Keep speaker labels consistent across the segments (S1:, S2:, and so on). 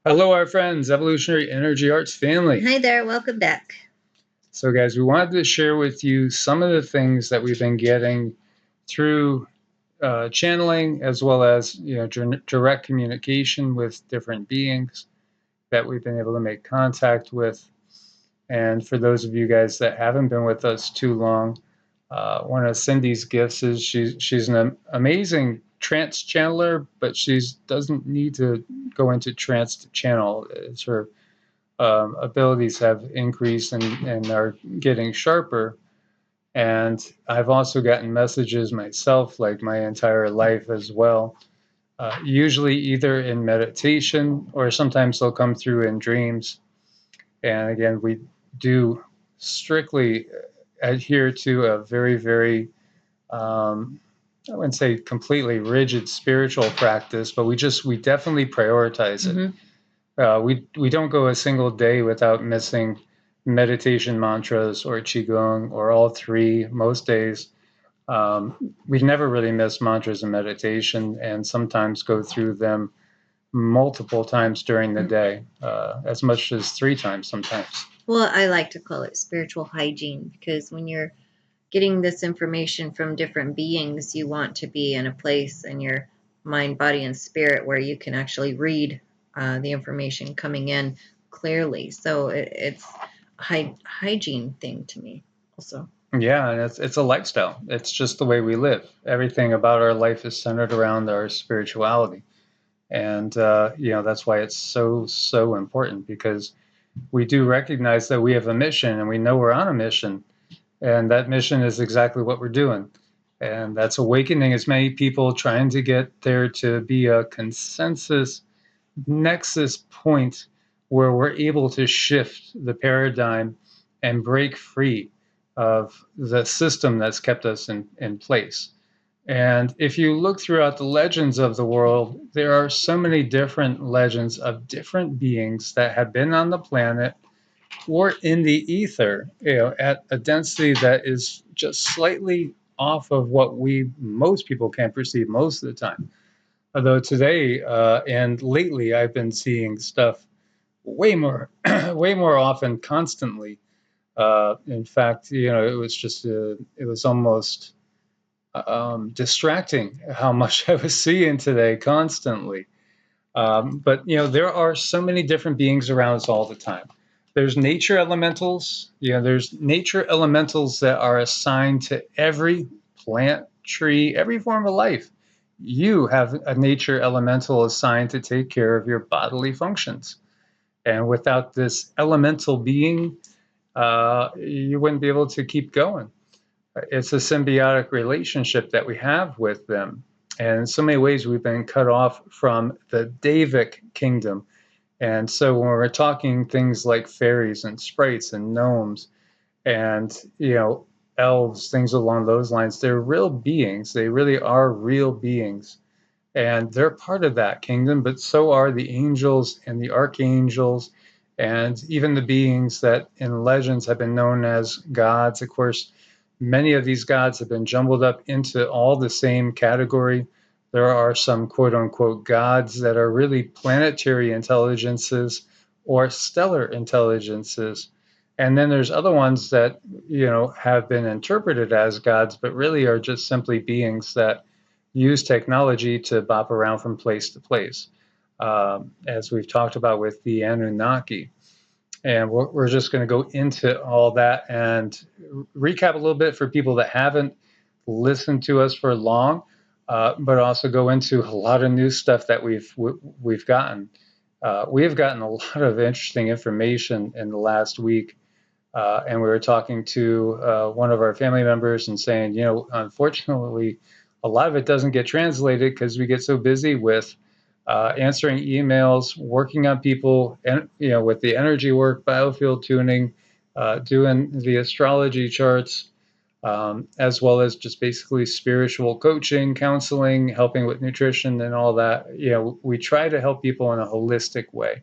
S1: Hello, our friends, Evolutionary Energy Arts family.
S2: Hi there, welcome back.
S1: So, guys, we wanted to share with you some of the things that we've been getting through channeling, as well as direct communication with different beings that we've been able to make contact with. And for those of you guys that haven't been with us too long, one of Cindy's gifts is she's an amazing trance channeler, but she doesn't need to go into trance to channel. It's her abilities have increased and are getting sharper. And I've also gotten messages myself, like my entire life as well, usually either in meditation or sometimes they'll come through in dreams. And again, we do strictly adhere to a very, very, I wouldn't say completely rigid spiritual practice, but we definitely prioritize it. Mm-hmm. We don't go a single day without missing meditation mantras or Qigong or all three most days. We never really miss mantras and meditation, and sometimes go through them multiple times during the day, as much as 3 times sometimes.
S2: Well, I like to call it spiritual hygiene, because when you're getting this information from different beings, you want to be in a place in your mind, body, and spirit where you can actually read the information coming in clearly. So it's a hygiene thing to me also.
S1: Yeah, and it's a lifestyle. It's just the way we live. Everything about our life is centered around our spirituality. And, that's why it's so important, because we do recognize that we have a mission and we know we're on a mission. And that mission is exactly what we're doing. And that's awakening as many people, trying to get there to be a consensus nexus point where we're able to shift the paradigm and break free of the system that's kept us in place. And if you look throughout the legends of the world, there are so many different legends of different beings that have been on the planet or in the ether, at a density that is just slightly off of what most people can perceive most of the time. Although today and lately, I've been seeing stuff way more, way more often, constantly. In fact, it was almost distracting how much I was seeing today constantly. But there are so many different beings around us all the time. There's nature elementals. There's nature elementals that are assigned to every plant, tree, every form of life. You have a nature elemental assigned to take care of your bodily functions. And without this elemental being, you wouldn't be able to keep going. It's a symbiotic relationship that we have with them. And in so many ways, we've been cut off from the Davic kingdom. And so when we're talking things like fairies and sprites and gnomes and, elves, things along those lines, they're real beings. They really are real beings. And they're part of that kingdom, but so are the angels and the archangels and even the beings that in legends have been known as gods. Of course, many of these gods have been jumbled up into all the same category. There are some quote unquote gods that are really planetary intelligences or stellar intelligences. And then there's other ones that, have been interpreted as gods, but really are just simply beings that use technology to bop around from place to place, as we've talked about with the Anunnaki. And we're just going to go into all that and recap a little bit for people that haven't listened to us for long, but also go into a lot of new stuff that we've gotten. We have gotten a lot of interesting information in the last week. And we were talking to one of our family members and saying, unfortunately, a lot of it doesn't get translated because we get so busy with answering emails, working on people, and with the energy work, biofield tuning, doing the astrology charts, as well as just basically spiritual coaching, counseling, helping with nutrition, and all that. We try to help people in a holistic way.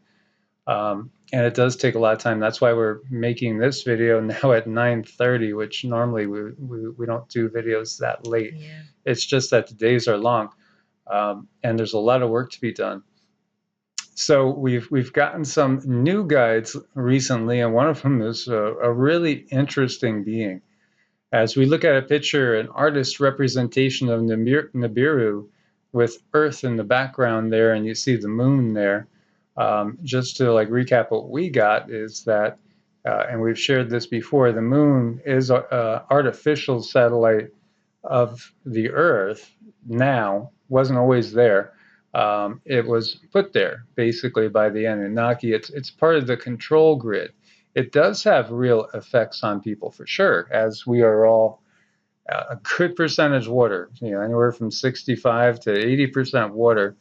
S1: And it does take a lot of time. That's why we're making this video now at 9:30, which normally we don't do videos that late.
S2: Yeah.
S1: It's just that the days are long, and there's a lot of work to be done. So we've gotten some new guides recently, and one of them is a really interesting being. As we look at a picture, an artist's representation of Nibiru with Earth in the background there, and you see the moon there. Just to like recap what we got is that, and we've shared this before, the moon is an artificial satellite of the Earth now, wasn't always there. It was put there basically by the Anunnaki. It's part of the control grid. It does have real effects on people for sure, as we are all a good percentage water, anywhere from 65 to 80% water.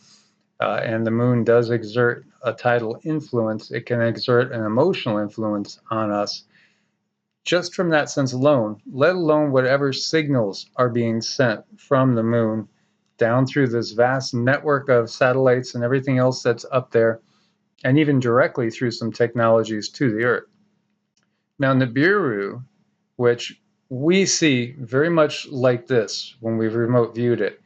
S1: And the moon does exert a tidal influence. It can exert an emotional influence on us just from that sense alone, let alone whatever signals are being sent from the moon down through this vast network of satellites and everything else that's up there, and even directly through some technologies to the Earth. Now, Nibiru, which we see very much like this when we've remote viewed it,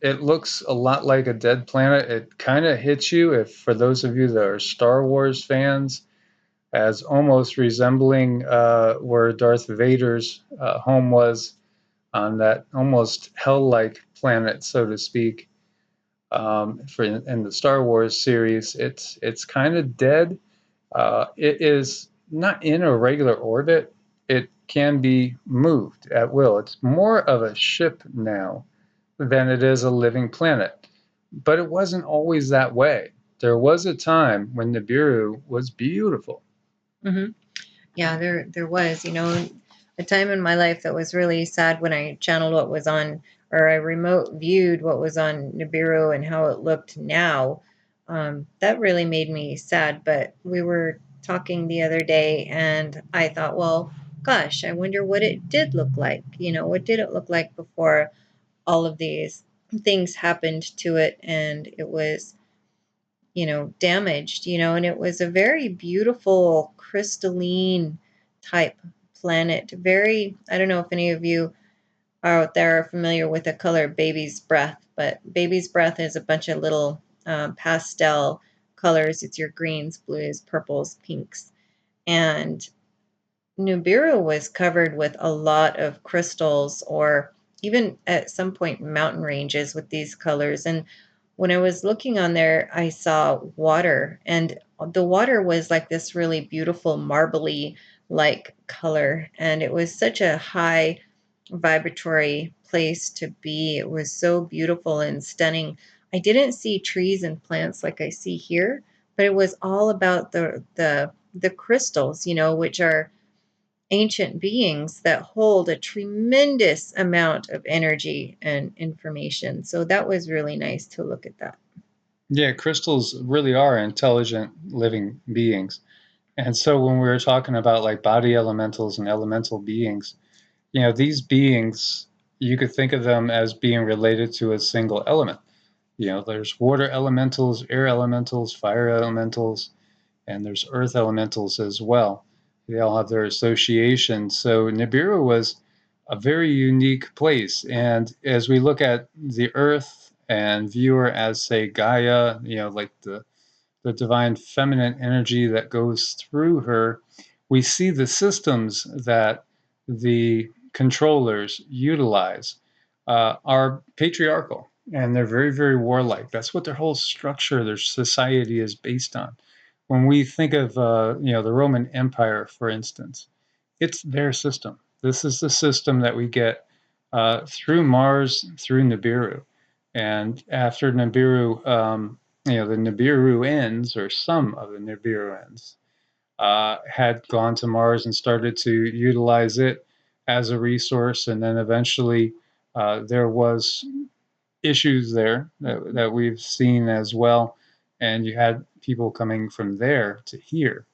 S1: it looks a lot like a dead planet. It kind of hits you, if for those of you that are Star Wars fans, as almost resembling where Darth Vader's home was on that almost hell-like planet, so to speak. In the Star Wars series, it's kind of dead. It is not in a regular orbit. It can be moved at will. It's more of a ship now than it is a living planet. But it wasn't always that way. There was a time when Nibiru was beautiful.
S2: Mm-hmm. Yeah, there was, a time in my life that was really sad when I channeled what was on, or I remote viewed what was on Nibiru and how it looked now. That really made me sad. But we were talking the other day, and I thought, well, gosh, I wonder what it did look like. What did it look like before all of these things happened to it, and it was damaged, and it was a very beautiful crystalline type planet. Very, I don't know if any of you out there are familiar with the color baby's breath, but baby's breath is a bunch of little pastel colors. It's your greens, blues, purples, pinks. And Nibiru was covered with a lot of crystals, or even at some point mountain ranges with these colors. And when I was looking on there, I saw water, and the water was like this really beautiful marbly like color. And it was such a high vibratory place to be. It was so beautiful and stunning. I didn't see trees and plants like I see here, but it was all about the crystals, which are ancient beings that hold a tremendous amount of energy and information. So that was really nice to look at that.
S1: Yeah, crystals really are intelligent living beings. And so when we were talking about like body elementals and elemental beings, these beings, you could think of them as being related to a single element. There's water elementals, air elementals, fire elementals, and there's earth elementals as well. They all have their associations. So Nibiru was a very unique place. And as we look at the earth and view her as, say, Gaia, like the divine feminine energy that goes through her, we see the systems that the controllers utilize are patriarchal, and they're very, very warlike. That's what their whole structure, their society is based on. When we think of, the Roman Empire, for instance, it's their system. This is the system that we get through Mars, through Nibiru. And after Nibiru, the Nibiruans, or some of the Nibiruans, had gone to Mars and started to utilize it as a resource. And then eventually there was issues there that we've seen as well. And you had people coming from there to here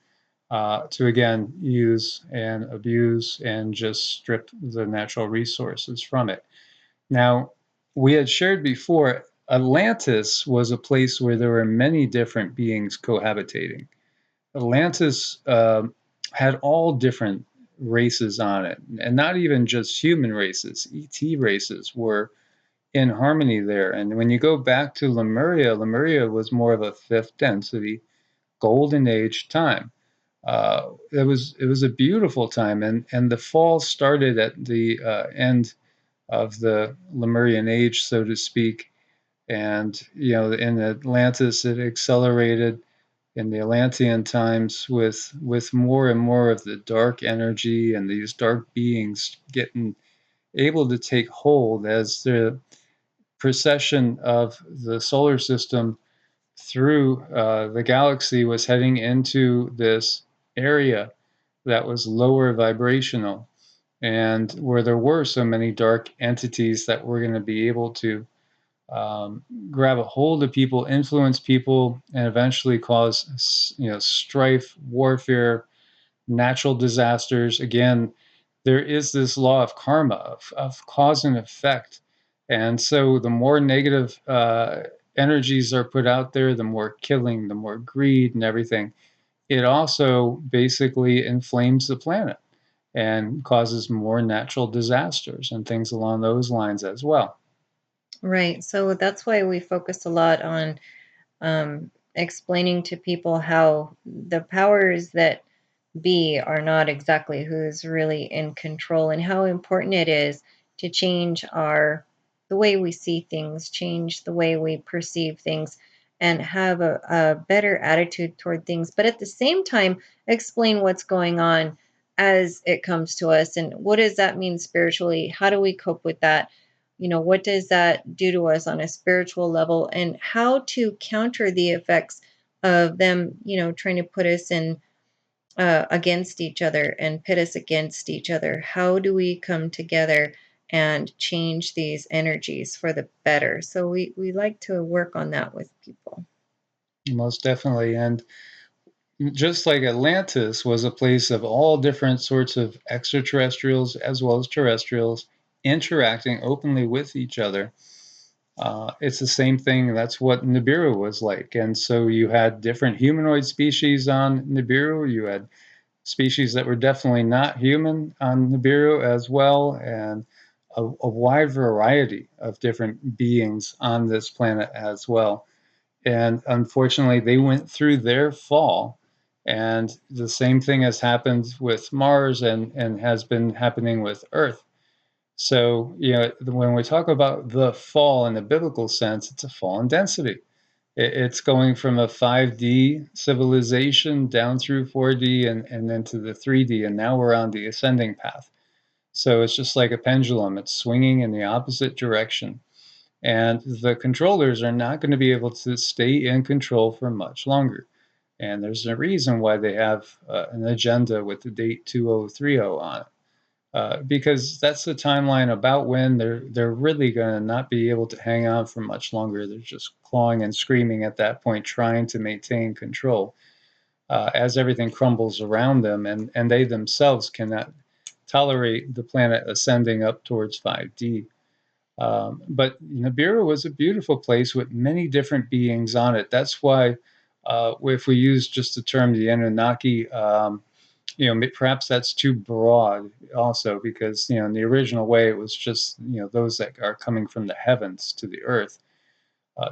S1: to again use and abuse and just strip the natural resources from it. Now, we had shared before, Atlantis was a place where there were many different beings cohabitating. Atlantis had all different races on it, and not even just human races. ET races were in harmony there. And when you go back to Lemuria, Lemuria was more of a fifth density, golden age time. It was a beautiful time, and the fall started at the end of the Lemurian age, so to speak. And in Atlantis, it accelerated in the Atlantean times with more and more of the dark energy and these dark beings getting able to take hold as the precession of the solar system through the galaxy was heading into this area that was lower vibrational, and where there were so many dark entities that were going to be able to grab a hold of people, influence people, and eventually cause strife, warfare, natural disasters. Again, there is this law of karma, of cause and effect. And so the more negative energies are put out there, the more killing, the more greed and everything. It also basically inflames the planet and causes more natural disasters and things along those lines as well.
S2: Right. So that's why we focus a lot on explaining to people how the powers that be are not exactly who's really in control, and how important it is to change the way we see things, change the way we perceive things, and have a better attitude toward things, but at the same time explain what's going on as it comes to us, and what does that mean spiritually, how do we cope with that, what does that do to us on a spiritual level, and how to counter the effects of them, trying to put us in against each other and pit us against each other. How do we come together and change these energies for the better? So we like to work on that with people.
S1: Most definitely. And just like Atlantis was a place of all different sorts of extraterrestrials as well as terrestrials interacting openly with each other, it's the same thing. That's what Nibiru was like. And so you had different humanoid species on Nibiru. You had species that were definitely not human on Nibiru as well, and a wide variety of different beings on this planet as well. And unfortunately, they went through their fall. And the same thing has happened with Mars and has been happening with Earth. So, when we talk about the fall in the biblical sense, it's a fall in density. It's going from a 5D civilization down through 4D and then to the 3D, and now we're on the ascending path. So it's just like a pendulum, it's swinging in the opposite direction. And the controllers are not going to be able to stay in control for much longer. And there's a reason why they have an agenda with the date 2030 on it. Because that's the timeline about when they're really going to not be able to hang on for much longer. They're just clawing and screaming at that point, trying to maintain control as everything crumbles around them, and they themselves cannot tolerate the planet ascending up towards 5D. But Nibiru was a beautiful place with many different beings on it. That's why, if we use just the term the Anunnaki, perhaps that's too broad also, because in the original way it was just those that are coming from the heavens to the earth.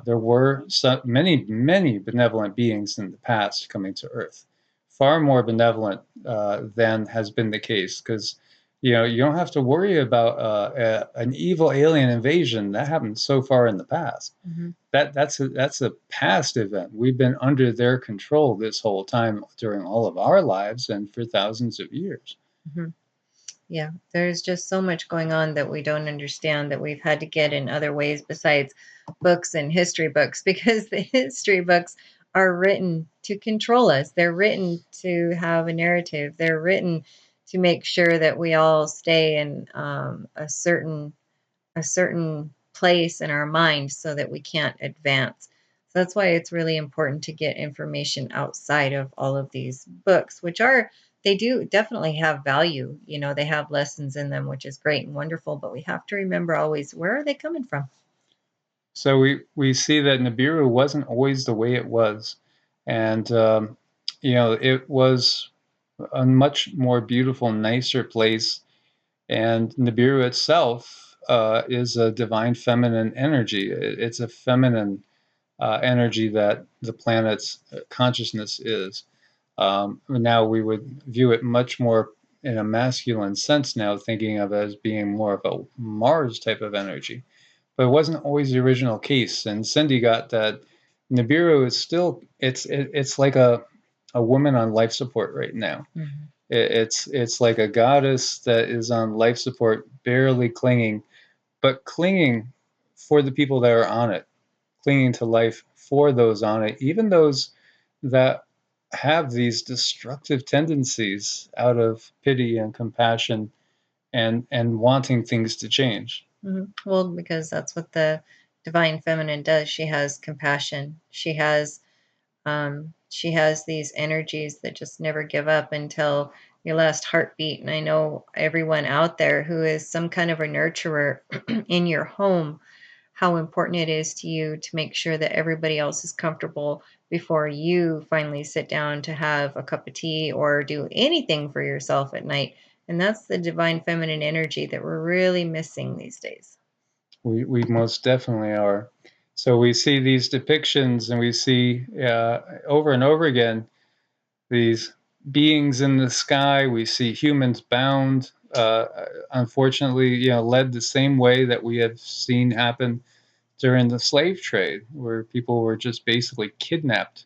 S1: There were many benevolent beings in the past coming to earth, far more benevolent than has been the case, because you don't have to worry about an evil alien invasion that happened so far in the past.
S2: Mm-hmm.
S1: That's a past event. We've been under their control this whole time during all of our lives and for thousands of years.
S2: Mm-hmm. Yeah, there's just so much going on that we don't understand, that we've had to get in other ways besides books and history books, because the history books are written to control us. They're written to have a narrative. They're written to make sure that we all stay in a certain place in our mind so that we can't advance. So that's why it's really important to get information outside of all of these books, which they do definitely have value. They have lessons in them, which is great and wonderful, but we have to remember always, where are they coming from?
S1: So we see that Nibiru wasn't always the way it was, and it was a much more beautiful, nicer place. And Nibiru itself is a divine feminine energy. It's a feminine energy that the planet's consciousness is. Now we would view it much more in a masculine sense now, thinking of it as being more of a Mars type of energy. But it wasn't always the original case. And Cindy got that Nibiru is still, it's like a woman on life support right now.
S2: Mm-hmm.
S1: It's like a goddess that is on life support, barely clinging, but clinging for the people that are on it, clinging to life for those on it, even those that have these destructive tendencies out of pity and compassion and wanting things to change.
S2: Mm-hmm. Well, because that's what the divine feminine does. She has compassion. She has these energies that just never give up until your last heartbeat. And I know everyone out there who is some kind of a nurturer in your home, how important it is to you to make sure that everybody else is comfortable before you finally sit down to have a cup of tea or do anything for yourself at night. And that's the divine feminine energy that we're really missing these days.
S1: We most definitely are. So we see these depictions and we see over and over again these beings in the sky. We see humans bound, unfortunately, led the same way that we have seen happen during the slave trade, where people were just basically kidnapped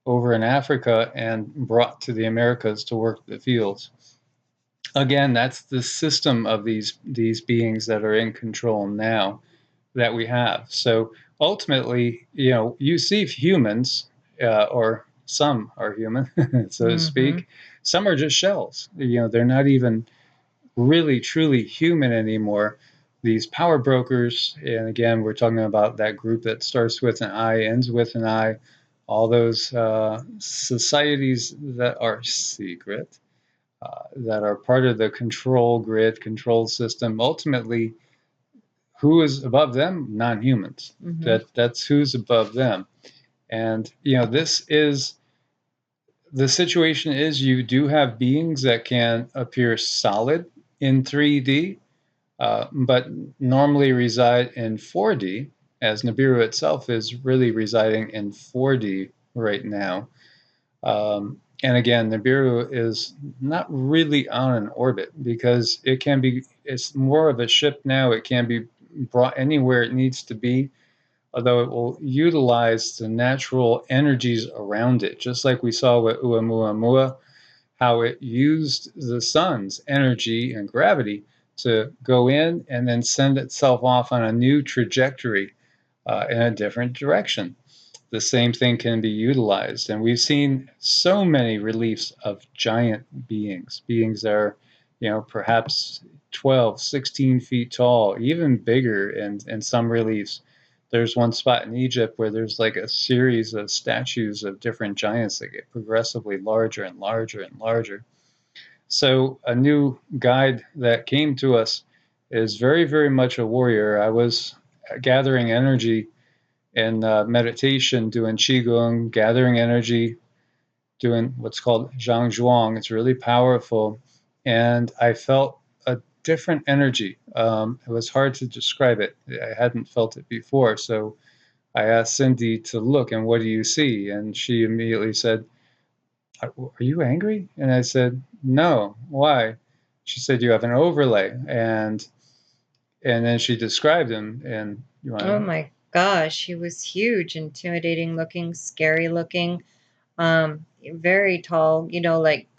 S1: over in Africa and brought to the Americas to work the fields. Again, that's the system of these beings that are in control now that we have. So ultimately, you see humans, or some are human, so to
S2: Mm-hmm.
S1: speak. Some are just shells. They're not even really truly human anymore. These power brokers, and again, we're talking about that group that starts with an I, ends with an I, all those societies that are secret, that are part of the control grid, control system. Ultimately, who is above them? Non-humans.
S2: Mm-hmm.
S1: That's who's above them. And this is the situation is you do have beings that can appear solid in 3D, but normally reside in 4D, as Nibiru itself is really residing in 4D right now. And again, Nibiru is not really on an orbit because it's more of a ship now. It can be brought anywhere it needs to be, although it will utilize the natural energies around it, just like we saw with Oumuamua, how it used the sun's energy and gravity to go in and then send itself off on a new trajectory in a different direction. The same thing can be utilized. And we've seen so many reliefs of giant beings that are, perhaps 12, 16 feet tall, even bigger in some reliefs. There's one spot in Egypt where there's like a series of statues of different giants that get progressively larger and larger and larger. So a new guide that came to us is very, very much a warrior. I was gathering energy in meditation, doing Qigong, gathering energy, doing what's called Zhang Zhuang. It's really powerful. And I felt a different energy. It was hard to describe it. I hadn't felt it before. So I asked Cindy to look, and what do you see? And she immediately said, "Are you angry?" And I said, "No. Why?" She said, "You have an overlay." And then she described him. And you want
S2: Oh
S1: to?
S2: my gosh, he was huge, intimidating looking, scary looking, very tall, like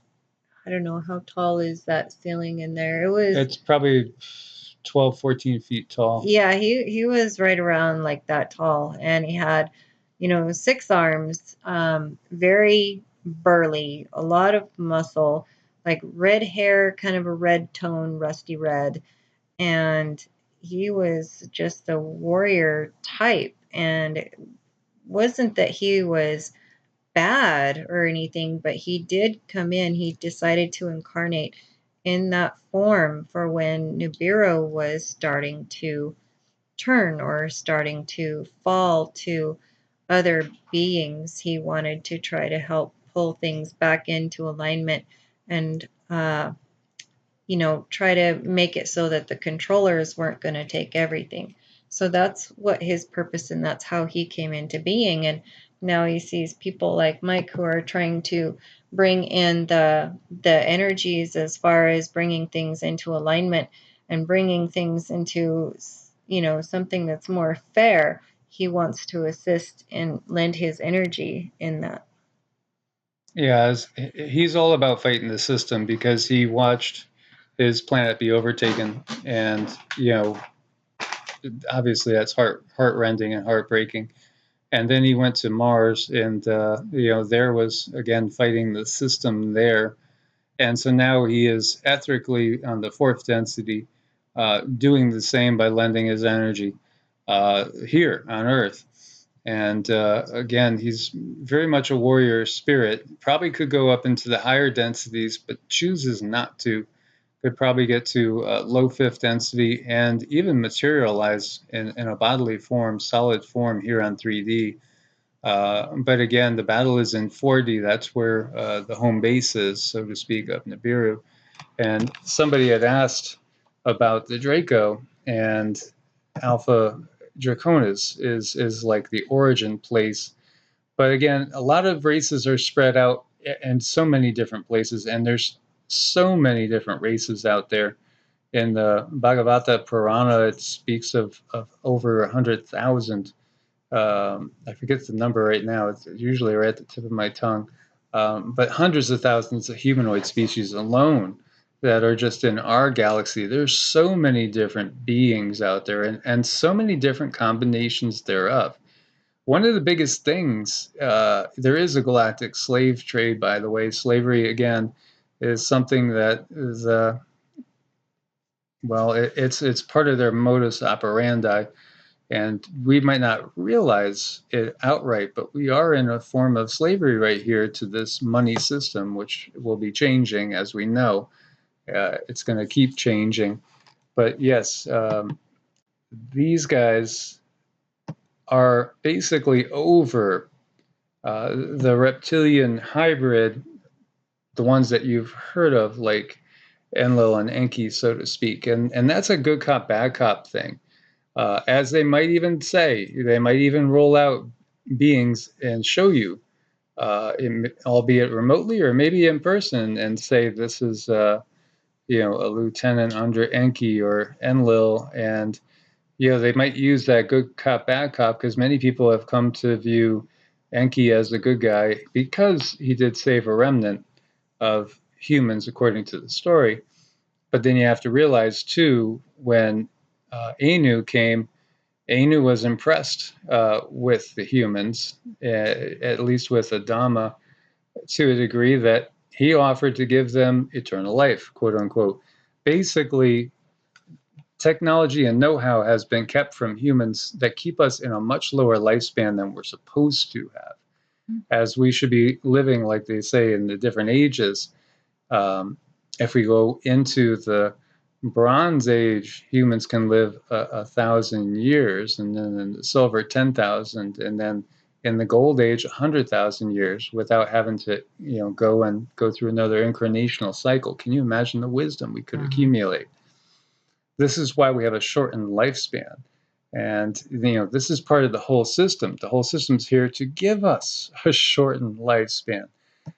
S2: I don't know how tall is that ceiling in there. It was
S1: It's probably 12, 14 feet tall.
S2: Yeah, he was right around like that tall, and he had, 6 arms, very burly, a lot of muscle, like red hair, kind of a red tone, rusty red, and he was just a warrior type. And it wasn't that he was bad or anything, but he did come in. He decided to incarnate in that form for when Nibiru was starting to turn or starting to fall to other beings. He wanted to try to help pull things back into alignment and try to make it so that the controllers weren't going to take everything. So that's what his purpose, and that's how he came into being. And now he sees people like Mike who are trying to bring in the energies as far as bringing things into alignment and bringing things into something that's more fair. He wants to assist and lend his energy in that.
S1: Yeah, he's all about fighting the system because he watched his planet be overtaken, and obviously that's heartrending and heartbreaking. And then he went to Mars, and there was again fighting the system there. And so now he is ethically on the fourth density, doing the same by lending his energy here on Earth. And again, he's very much a warrior spirit. Probably could go up into the higher densities, but chooses not to. Could probably get to low fifth density and even materialize in a bodily form, solid form here on 3D. But again, the battle is in 4D. That's where the home base is, so to speak, of Nibiru. And somebody had asked about the Draco, and Alpha Draconis is like the origin place. But again, a lot of races are spread out in so many different places, and there's so many different races out there. In the Bhagavata Purana, it speaks of over 100,000. I forget the number right now. It's usually right at the tip of my tongue. But hundreds of thousands of humanoid species alone that are just in our galaxy. There's so many different beings out there, and so many different combinations thereof. One of the biggest things, there is a galactic slave trade, by the way. Slavery, again, is something that is, it's part of their modus operandi. And we might not realize it outright, but we are in a form of slavery right here to this money system, which will be changing as we know. It's going to keep changing. But yes, these guys are basically over the reptilian hybrid, the ones that you've heard of, like Enlil and Enki, so to speak. And that's a good cop, bad cop thing. As they might even say, they might even roll out beings and show you, albeit remotely or maybe in person, and say this is, a lieutenant under Enki or Enlil, and they might use that good cop, bad cop, because many people have come to view Enki as the good guy because he did save a remnant of humans, according to the story. But then you have to realize too, when Anu came, Anu was impressed with the humans, at least with Adama, to a degree that he offered to give them eternal life, quote unquote. Basically, technology and know-how has been kept from humans that keep us in a much lower lifespan than we're supposed to have, as we should be living, like they say, in the different ages. If we go into the Bronze Age, humans can live 1,000 years, and then in the Silver 10,000, and then in the Gold Age 100,000 years without having to go through another incarnational cycle. Can you imagine the wisdom we could accumulate? This is why we have a shortened lifespan. And this is part of the whole system. The whole system's here to give us a shortened lifespan.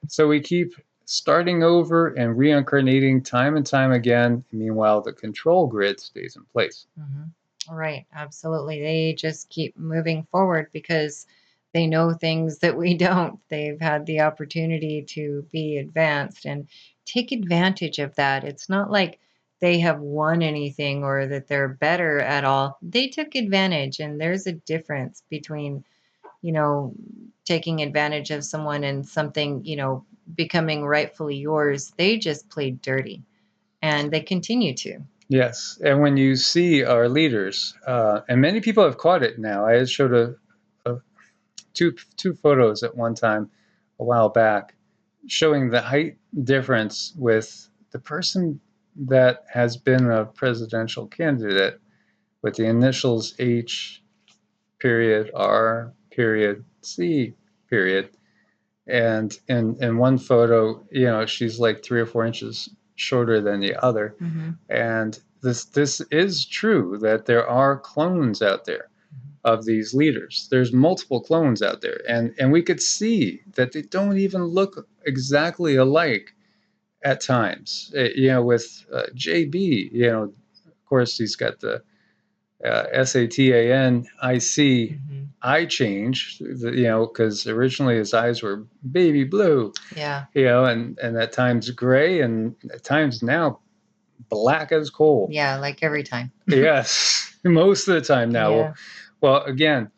S1: So we keep starting over and reincarnating time and time again. Meanwhile, the control grid stays in place.
S2: Right, absolutely. They just keep moving forward because they know things that we don't. They've had the opportunity to be advanced and take advantage of that. It's not like they have won anything or that they're better at all. They took advantage, and there's a difference between, taking advantage of someone and something, becoming rightfully yours. They just played dirty, and they continue to.
S1: Yes, and when you see our leaders, and many people have caught it now. I had showed two photos at one time a while back, showing the height difference with the person that has been a presidential candidate with the initials H period R period C period. And in one photo, she's like 3 or 4 inches shorter than the other.
S2: Mm-hmm.
S1: And this is true that there are clones out there of these leaders. There's multiple clones out there, and we could see that they don't even look exactly alike at times. With JB, of course he's got the Satanic
S2: Mm-hmm.
S1: eye change, because originally his eyes were baby blue,
S2: Yeah.
S1: and at times gray, and at times now black as coal.
S2: Yeah, like every time.
S1: Yes, most of the time now.
S2: Yeah.
S1: Well, again,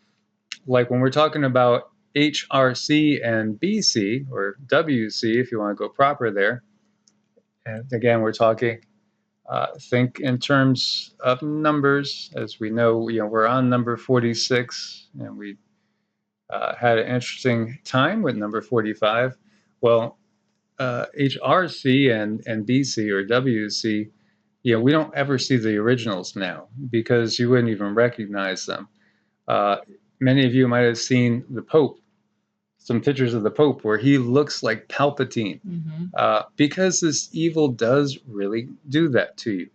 S1: like when we're talking about HRC and BC, or WC, if you want to go proper there, and again, we're talking, think in terms of numbers. As we know, we're on number 46, and we had an interesting time with number 45. Well, HRC and BC or WC, we don't ever see the originals now because you wouldn't even recognize them. Uh, Many of you might have seen the Pope, some pictures of the Pope where he looks like Palpatine, because this evil does really do that to you.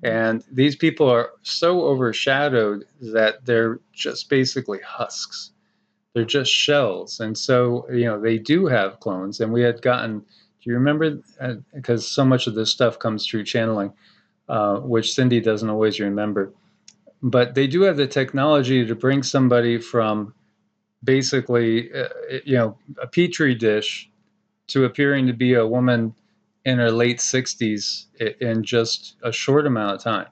S1: And these people are so overshadowed that they're just basically husks. They're just shells. And so, they do have clones. And we had gotten, do you remember? Because so much of this stuff comes through channeling, which Cindy doesn't always remember. But they do have the technology to bring somebody from basically, a petri dish to appearing to be a woman in her late 60s in just a short amount of time,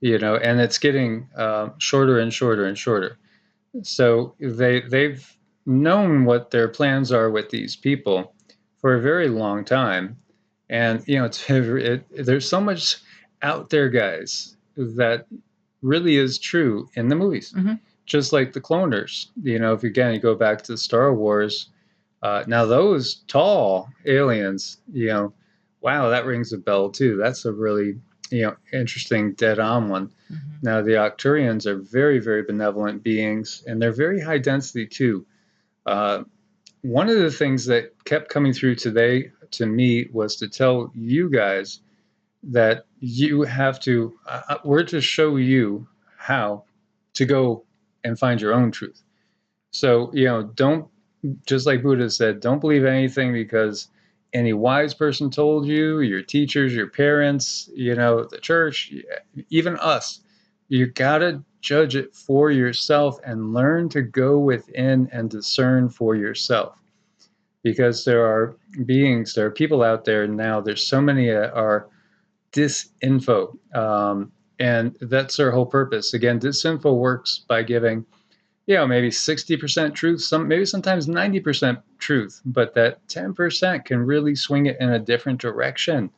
S1: and it's getting shorter and shorter and shorter. So they've known what their plans are with these people for a very long time, and there's so much out there, guys, that really is true in the movies.
S2: Mm-hmm.
S1: Just like the cloners, if you go back to Star Wars, now those tall aliens, wow, that rings a bell too. That's a really, interesting dead-on one.
S2: Mm-hmm.
S1: Now the Octurians are very, very benevolent beings, and they're very high density too. One of the things that kept coming through today to me was to tell you guys that you have to, we're to show you how to go and find your own truth. So, don't, just like Buddha said, don't believe anything because any wise person told you, your teachers, your parents, the church, even us. You got to judge it for yourself and learn to go within and discern for yourself. Because there are beings, there are people out there now, there's so many are disinfo. And that's their whole purpose. Again, disinfo works by giving, maybe 60% truth, maybe sometimes 90% truth, but that 10% can really swing it in a different direction.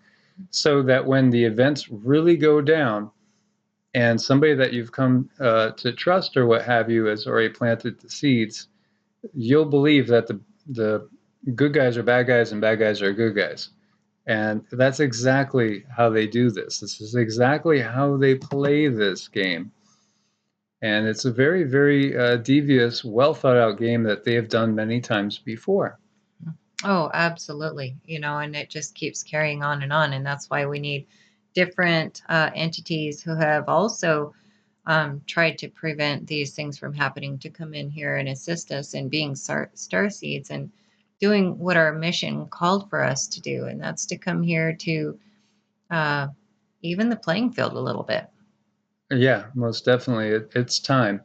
S1: So that when the events really go down and somebody that you've come to trust or what have you has already planted the seeds, you'll believe that the good guys are bad guys and bad guys are good guys. And that's exactly how they do this. This is exactly how they play this game. And it's a very, very devious, well thought out game that they have done many times before.
S2: Oh, absolutely. And it just keeps carrying on. And that's why we need different entities who have also tried to prevent these things from happening to come in here and assist us in being star seeds and doing what our mission called for us to do. And that's to come here to even the playing field a little bit.
S1: Yeah, most definitely. It's time.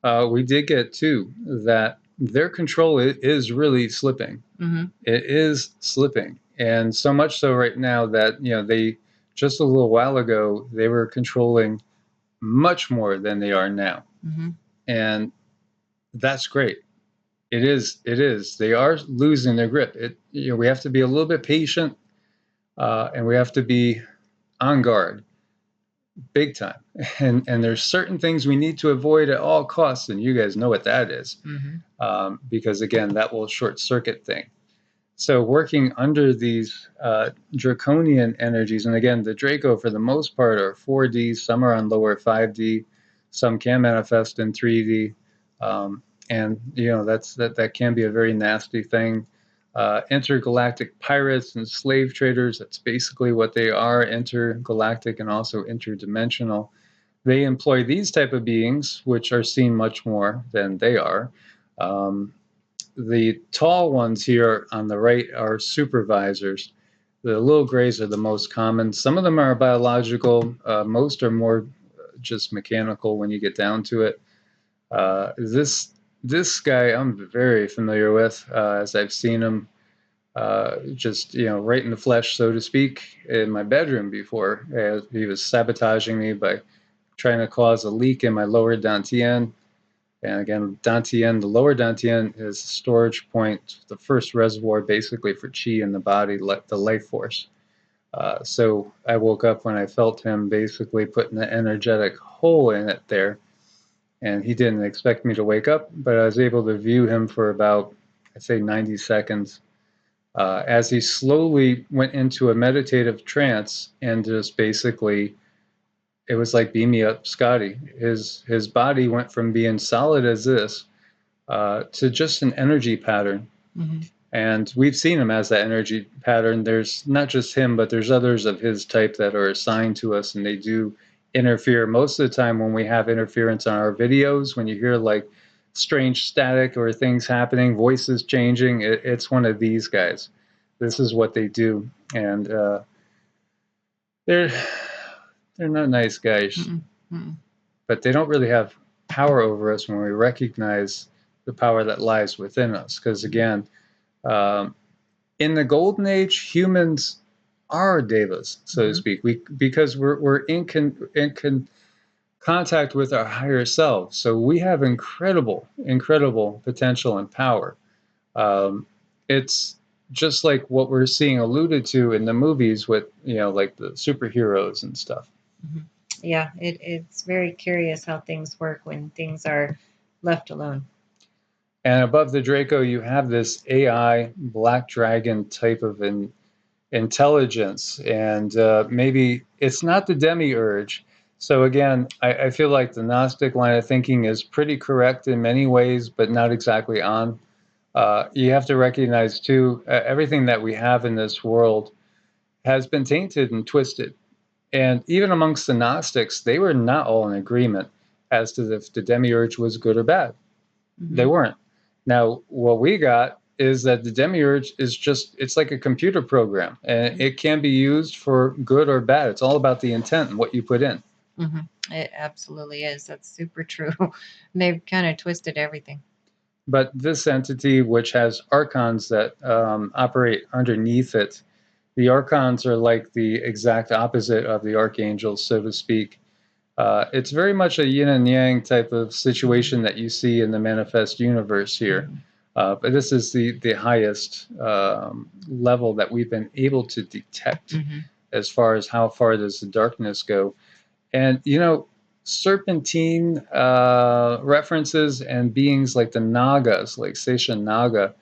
S1: We did get too that their control is really slipping.
S2: Mm-hmm.
S1: It is slipping. And so much so right now that, they just a little while ago, they were controlling much more than they are now.
S2: Mm-hmm.
S1: And that's great. It is. They are losing their grip. We have to be a little bit patient, and we have to be on guard, big time. And there's certain things we need to avoid at all costs, and you guys know what that is, because again, that will short circuit thing. So working under these draconian energies, and again, the Draco for the most part are 4D, some are on lower 5D, some can manifest in 3D, and that can be a very nasty thing. intergalactic pirates and slave traders. That's basically what they are, intergalactic and also interdimensional. They employ these type of beings, which are seen much more than they are. The tall ones here on the right are supervisors. The little grays are the most common. Some of them are biological. Most are more just mechanical when you get down to it. This guy I'm very familiar with, as I've seen him just right in the flesh, so to speak, in my bedroom before. He was sabotaging me by trying to cause a leak in my lower dantian. And again, dantian, the lower dantian is a storage point, the first reservoir basically for chi in the body, the life force. So I woke up when I felt him basically putting an energetic hole in it there. And he didn't expect me to wake up, but I was able to view him for about, I'd say, 90 seconds. As he slowly went into a meditative trance and just basically, it was like beam me up, Scotty. His body went from being solid as this to just an energy pattern. Mm-hmm. And we've seen him as that energy pattern. There's not just him, but there's others of his type that are assigned to us, and they do interfere. Most of the time when we have interference on our videos, when you hear like strange static or things happening, voices changing, it's one of these guys. This is what they do. And they're not nice guys. Mm-hmm. But they don't really have power over us when we recognize the power that lies within us. Because again, in the golden age, humans are devas, so to speak. Because we're in contact with our higher self, so we have incredible potential and power. It's just like what we're seeing alluded to in the movies with like the superheroes and stuff.
S2: Mm-hmm. Yeah, it's very curious how things work when things are left alone.
S1: And above the Draco, you have this AI black dragon type of intelligence. And maybe it's not the Demiurge. So again, I feel like the Gnostic line of thinking is pretty correct in many ways, but not exactly on. You have to recognize, too, everything that we have in this world has been tainted and twisted. And even amongst the Gnostics, they were not all in agreement as to if the Demiurge was good or bad. Mm-hmm. They weren't. Now, what we got is that the Demiurge is it's like a computer program, and it can be used for good or bad. It's all about the intent and what you put in.
S2: Mm-hmm. It absolutely is. That's super true. They've kind of twisted everything.
S1: But this entity, which has archons that operate underneath it, the archons are like the exact opposite of the archangels, so to speak. It's very much a yin and yang type of situation that you see in the manifest universe here. But this is the highest level that we've been able to detect as far as how far does the darkness go. And, Serpentine references and beings like the Nagas, like Sesha Naga,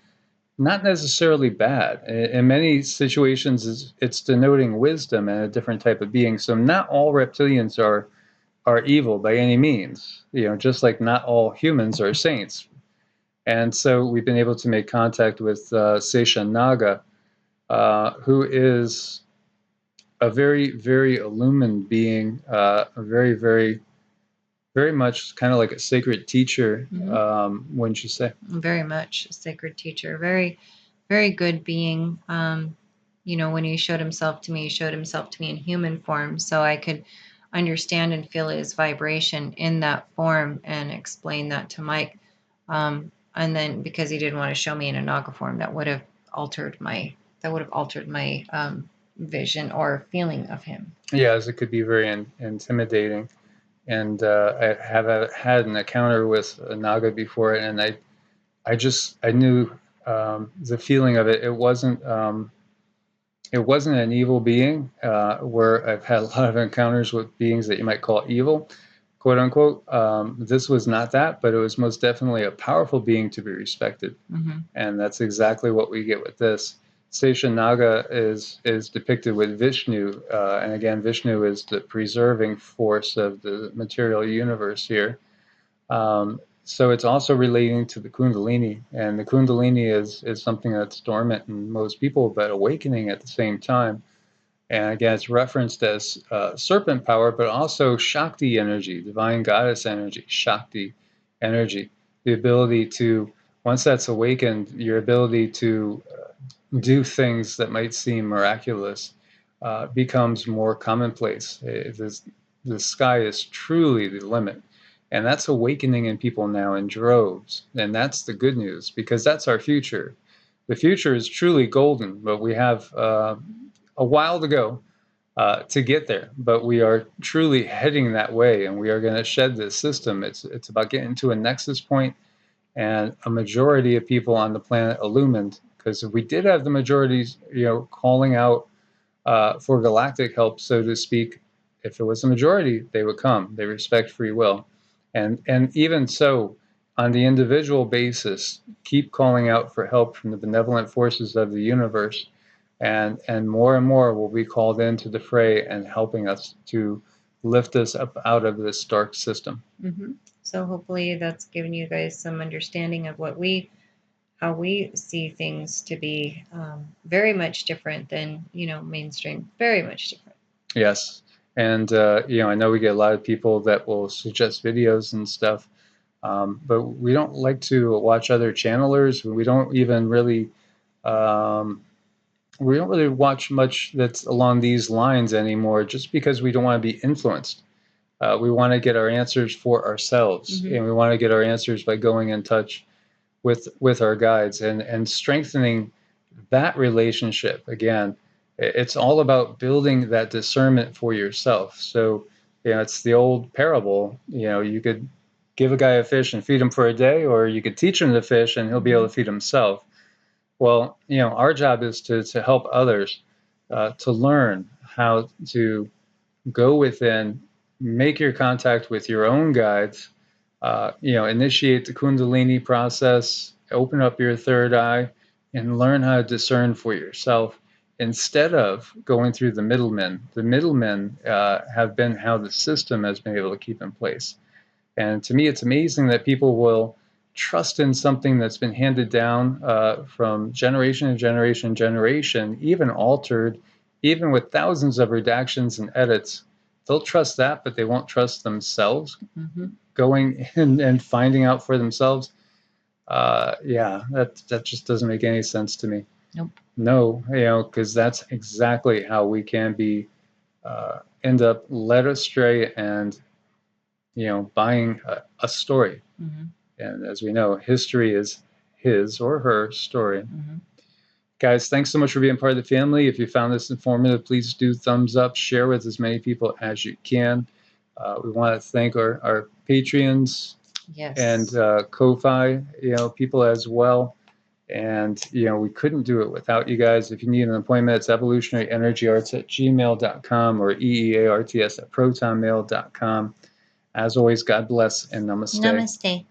S1: not necessarily bad. In many situations, it's denoting wisdom and a different type of being. So not all reptilians are evil by any means, just like not all humans are saints. And so we've been able to make contact with Sesha Naga, who is a very, very illumined being, a very, very, very much kind of like a sacred teacher, wouldn't you say?
S2: Very much a sacred teacher. Very, very good being. When he showed himself to me, he showed himself to me in human form, so I could understand and feel his vibration in that form and explain that to Mike. And then because he didn't want to show me in a Naga form, that would have altered my vision or feeling of him.
S1: Yeah, as it could be very intimidating. And I have had an encounter with a Naga before, and I knew the feeling of it. It wasn't an evil being. Where I've had a lot of encounters with beings that you might call evil, quote unquote. This was not that, but it was most definitely a powerful being to be respected, and that's exactly what we get with this. Sesha Naga is depicted with Vishnu, and again, Vishnu is the preserving force of the material universe here. so it's also relating to the Kundalini, and the Kundalini is something that's dormant in most people, but awakening at the same time. And again, it's referenced as serpent power, but also Shakti energy, divine goddess energy, Shakti energy. The ability to, once that's awakened, your ability to do things that might seem miraculous becomes more commonplace. The sky is truly the limit. And that's awakening in people now in droves. And that's the good news, because that's our future. The future is truly golden, but we have a while to go to get there. But we are truly heading that way, and we are going to shed this system. It's about getting to a nexus point and a majority of people on the planet illumined. Because if we did have the majorities, calling out for galactic help, so to speak, if it was a majority, they would come. They respect free will, and even so, on the individual basis, keep calling out for help from the benevolent forces of the universe, and more will be called into the fray and helping us to lift us up out of this dark system.
S2: Mm-hmm. So hopefully that's given you guys some understanding of how we see things to be very much different than, mainstream, very much different.
S1: Yes. And, I know we get a lot of people that will suggest videos and stuff, but we don't like to watch other channelers. We don't even really, we don't really watch much that's along these lines anymore, just because we don't want to be influenced. We want to get our answers for ourselves,
S2: Mm-hmm.
S1: and we want to get our answers by going in touch with our guides and strengthening that relationship. Again, it's all about building that discernment for yourself. So, it's the old parable. You could give a guy a fish and feed him for a day, or you could teach him to fish and he'll be able to feed himself. Well, our job is to help others to learn how to go within, make your contact with your own guides, initiate the Kundalini process, open up your third eye, and learn how to discern for yourself instead of going through the middlemen. The middlemen have been how the system has been able to keep in place. And to me, it's amazing that people will trust in something that's been handed down from generation to generation to generation, even altered, even with thousands of redactions and edits. They'll trust that, but they won't trust themselves.
S2: Mm-hmm.
S1: Going in and finding out for themselves. That just doesn't make any sense to me.
S2: Nope.
S1: No, because that's exactly how we can be end up led astray and buying a story.
S2: Mm-hmm.
S1: And as we know, history is his or her story.
S2: Mm-hmm.
S1: Guys, thanks so much for being part of the family. If you found this informative, please do thumbs up, share with as many people as you can. We want to thank our Patreons.
S2: Yes.
S1: And Ko-Fi, people as well. And, we couldn't do it without you guys. If you need an appointment, it's evolutionaryenergyarts@gmail.com or EEARTS@protonmail.com. As always, God bless and namaste.
S2: Namaste.